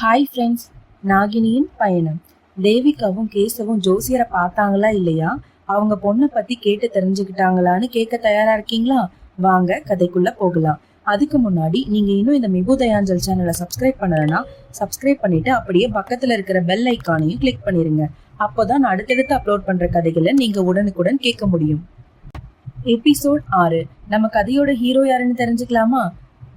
Hi friends, நாகினியின் பயணம். தேவிகாவும் கேசவும் ஜோசியரை பார்த்தாங்களா இல்லையா, அவங்க பொண்ணை பத்தி கேட்டு தெரிஞ்சுக்கிட்டாங்களான்னு கேட்க தயாரா இருக்கீங்களா? வாங்க கதைக்குள்ள போகலாம். அதுக்கு முன்னாடி நீங்க இன்னும் இந்த மிகு தயாஞ்சல் சேனலை சப்ஸ்கிரைப் பண்ணலன்னா சப்ஸ்கிரைப் பண்ணிட்டு அப்படியே பக்கத்துல இருக்கிற பெல் ஐக்கானையும் கிளிக் பண்ணிருங்க. அப்போதான் நான் அடுத்தடுத்து அப்லோட் பண்ற கதைகளை நீங்க உடனுக்குடன் கேட்க முடியும். எபிசோட் 6. நம்ம கதையோட ஹீரோ யாருன்னு தெரிஞ்சுக்கலாமா?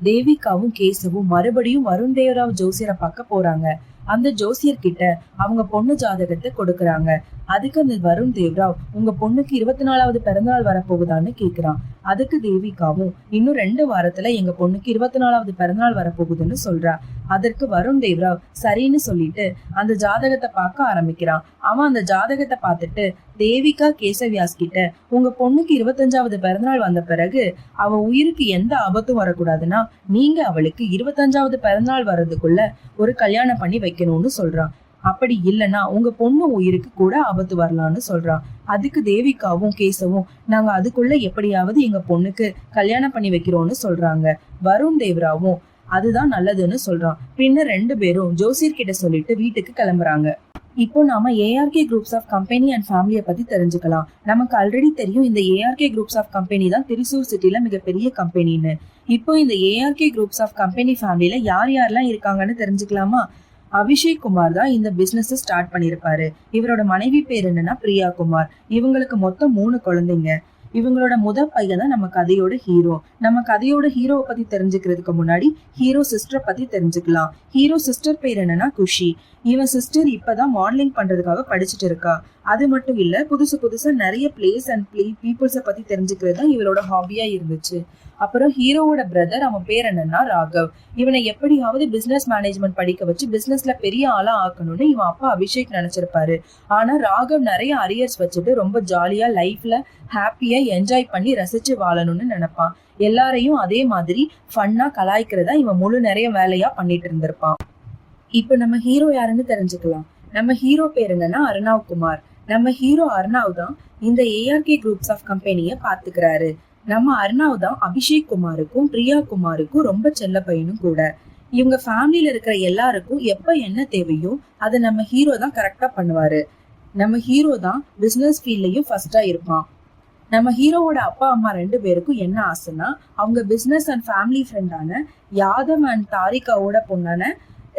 தேவிகாவும் கேசவும் மறுபடியும் வருண் தேவராவ் ஜோசியரை பார்க்க போறாங்க. அந்த ஜோசியர் கிட்ட அவங்க பொண்ணு ஜாதகத்தை கொடுக்கறாங்க. அதுக்கு அந்த வருண் தேவராவ், உங்க பொண்ணுக்கு 24வது பிறந்தநாள் வரப்போகுதான்னு கேக்குறான். அதுக்கு தேவிகாவும், இன்னும் 2 வாரத்துல எங்க பொண்ணுக்கு 24வது பிறந்தநாள் வரப்போகுதுன்னு சொல்றா. அதற்கு வருண் தேவராவ் சரின்னு சொல்லிட்டு அந்த ஜாதகத்தை பார்க்க ஆரம்பிக்கிறான். அவன் அந்த ஜாதகத்தை பார்த்துட்டு தேவிகா கேசவியாஸ் கிட்ட, உங்க பொண்ணுக்கு 25வது பிறந்தநாள் வந்த பிறகு அவ உயிருக்கு எந்த ஆபத்தும் வரக்கூடாதுன்னா நீங்க அவளுக்கு 25வது பிறந்தநாள் வர்றதுக்குள்ள ஒரு கல்யாணம் பண்ணி வைக்கணும்னு சொல்றான். அப்படி இல்லைன்னா உங்க பொண்ணு உயிருக்கு கூட ஆபத்து வரலாம்னு சொல்றான். அதுக்கு தேவிகாவும் கேசவும், நாங்க அதுக்குள்ள எப்படியாவது எங்க பொண்ணுக்கு கல்யாணம் பண்ணி வைக்கிறோம்னு சொல்றாங்க. வருண் தேவராவும் அதுதான் நல்லதுன்னு சொல்றான். பின்ன 2 பேரும் ஜோசியர் கிட்ட சொல்லிட்டு வீட்டுக்கு கிளம்புறாங்க. இப்போ நாம ARK groups of company and ஃபேமிலியை பத்தி தெரிஞ்சுக்கலாம். நமக்கு ஆல்ரெடி தெரியும் இந்த ஏஆர்கே குரூப்ஸ் ஆஃப் கம்பெனி தான் திருசூர் சிட்டில மிகப்பெரிய கம்பெனின்னு. இப்போ இந்த ஏஆர்கே குரூப்ஸ் ஆஃப் கம்பெனி ஃபேமிலியில யார் யாரெல்லாம் இருக்காங்கன்னு தெரிஞ்சுக்கலாமா? அபிஷேக் குமார் தான் இந்த பிசினஸ் ஸ்டார்ட் பண்ணிருப்பாரு. இவரோட மனைவி பேர் என்னன்னா பிரியா குமார். இவங்களுக்கு மொத்தம் 3 குழந்தைங்க. இவங்களோட பையன் தான் நம்ம கதையோட ஹீரோ. நம்ம கதையோட ஹீரோவை பத்தி தெரிஞ்சுக்கிறதுக்கு முன்னாடி ஹீரோ சிஸ்டரை பத்தி தெரிஞ்சுக்கலாம். ஹீரோ சிஸ்டர் பேர் என்னன்னா குஷி. இவன் சிஸ்டர் இப்பதான் மாடலிங் பண்றதுக்காக படிச்சுட்டு இருக்கா. அது மட்டும் இல்ல, புதுசா நிறைய பிளேஸ் அண்ட் பீப்புள்ஸ பத்தி தெரிஞ்சுக்கிறது தான் இவளோட ஹாபியா இருந்துச்சு. அப்புறம் ஹீரோவோட பிரதர், அவன் பேர் என்னன்னா ராகவ். இவனை எப்படியாவது பிசினஸ் மேனேஜ்மெண்ட் படிக்க வச்சு பிசினஸ்ல பெரிய ஆளா ஆக்கணும்னு இவன் அப்பா அபிஷேக் நினைச்சிருப்பாரு. ஆனா ராகவ் நிறைய அரியர்ஸ் வச்சுட்டு ரொம்ப ஜாலியா லைஃப்ல ஹாப்பியா என்ஜாய் பண்ணி ரசிச்சு வாழணும்னு நினைப்பான். எல்லாரையும் அதே மாதிரி ஃபன்னா கலாய்க்கிறதா இவன் முழு நிறைய வேலையா பண்ணிட்டு இருந்திருப்பான். இப்ப நம்ம ஹீரோ யாருன்னு தெரிஞ்சுக்கலாம். நம்ம ஹீரோ பேர் என்னன்னா அர்ணவ் குமார். நம்ம ஹீரோ அர்ணவ் தான் இந்த ஏஆர்கே குரூப்ஸ் ஆஃப் கம்பெனியை பாத்துக்கிறாரு. நம்ம அர்ணவ் தான் அபிஷேக் குமாருக்கும் பிரியா குமாருக்கும் ரொம்ப செல்ல பையனும் கூட. இவங்க ஃபேமிலியில இருக்கிற எல்லாருக்கும் எப்ப என்ன தேவையோ அதை நம்ம ஹீரோ தான் கரெக்டா பண்ணுவாரு. நம்ம ஹீரோ தான் பிசினஸ் ஃபீல்ட்லயும் ஃபர்ஸ்டா இருப்பான். நம்ம ஹீரோவோட அப்பா அம்மா 2 பேருக்கும் என்ன ஆசைன்னா, அவங்க பிசினஸ் அண்ட் ஃபேமிலி ஃப்ரெண்டான யாதவ் அண்ட் தாரிகாவோட பொண்ணான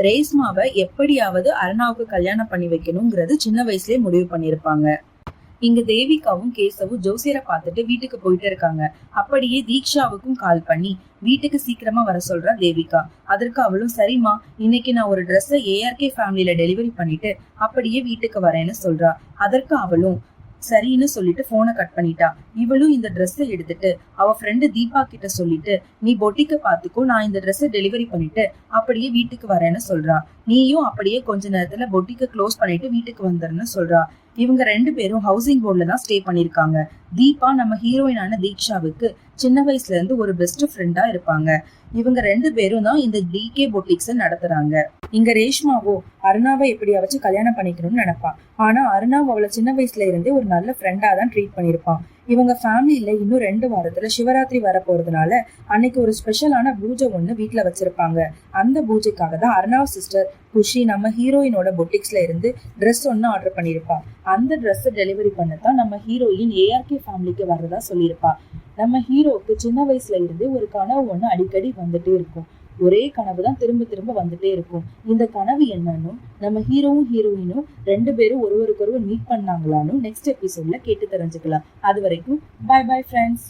ரேஸ்மாவை எப்படியாவது அர்ணாவுக்கு கல்யாணம் பண்ணி வைக்கணுங்கிறது சின்ன வயசுலயே முடிவு பண்ணிருப்பாங்க. இங்க தேவிகாவும் கேசவும் ஜோசியரை பார்த்துட்டு வீட்டுக்கு போயிட்டு இருக்காங்க. அப்படியே தீக்ஷாவுக்கும் கால் பண்ணி வீட்டுக்கு சீக்கிரமா வர சொல்றா தேவிகா. அதற்கு அவளும், சரிம்மா, இன்னைக்கு நான் ஒரு ட்ரெஸ்ஸை ஏஆர்கே ஃபேமிலியில டெலிவரி பண்ணிட்டு அப்படியே வீட்டுக்கு வரேன்னு சொல்றா. அதற்கு அவளும் சரின்னு சொல்லிட்டு போனை கட் பண்ணிட்டா. இவளும் இந்த ட்ரெஸ்ஸை எடுத்துட்டு அவ ஃப்ரெண்டு தீபா கிட்ட சொல்லிட்டு, நீ பொட்டிக்க பாத்துக்கோ, நான் இந்த ட்ரெஸ்ஸை டெலிவரி பண்ணிட்டு அப்படியே வீட்டுக்கு வரேன்னு சொல்றா. நீயும் அப்படியே கொஞ்ச நேரத்துல பொட்டிக்க க்ளோஸ் பண்ணிட்டு வீட்டுக்கு வந்துருன்னு சொல்றா. இவங்க 2 பேரும் ஹவுசிங் போர்ட்ல தான் ஸ்டே பண்ணிருக்காங்க. தீபா நம்ம ஹீரோயினான தீக்ஷாவுக்கு சின்ன வயசுல இருந்து ஒரு பெஸ்ட் ஃப்ரெண்டா இருப்பாங்க. இவங்க 2 பேரும் தான் இந்த டிகே பொட்டிக்ஸ் நடத்துறாங்க. இங்க ரேஷ்மாவோ அருணாவை எப்படியாவது கல்யாணம் பண்ணிக்கணும்னு நினைப்பா. ஆனா அருணாவ் அவளை சின்ன வயசுல இருந்தே ஒரு நல்ல ஃப்ரெண்டா தான் ட்ரீட் பண்ணிருப்பான். இவங்க ஃபேமிலியில இன்னும் 2 வாரத்துல சிவராத்திரி வர போறதுனால அன்னைக்கு ஒரு ஸ்பெஷலான பூஜை ஒண்ணு வீட்டுல வச்சிருப்பாங்க. அந்த பூஜைக்காக தான் அர்ணாவ் சிஸ்டர் குஷி நம்ம ஹீரோயினோட பொட்டிக்ஸ்ல இருந்து ட்ரெஸ் ஒன்னு ஆர்டர் பண்ணிருப்பா. அந்த ட்ரெஸ் டெலிவரி பண்ணதான் நம்ம ஹீரோயின் ஏஆர்கே ஃபேமிலிக்கு வர்றதா சொல்லியிருப்பா. நம்ம ஹீரோக்கு சின்ன வயசுல இருந்து ஒரு கனவு ஒண்ணு அடிக்கடி வந்துட்டே இருக்கும். ஒரே கனவு தான் திரும்ப திரும்ப வந்துட்டே இருக்கும். இந்த கனவு என்னன்னு நம்ம ஹீரோவும் ஹீரோயினும் 2 பேரும் ஒருவருக்கொருவர் மீட் பண்ணாங்களான்னு நெக்ஸ்ட் எபிசோட்ல கேட்டு தெரிஞ்சுக்கலாம். அது வரைக்கும் பை பை ஃப்ரெண்ட்ஸ்.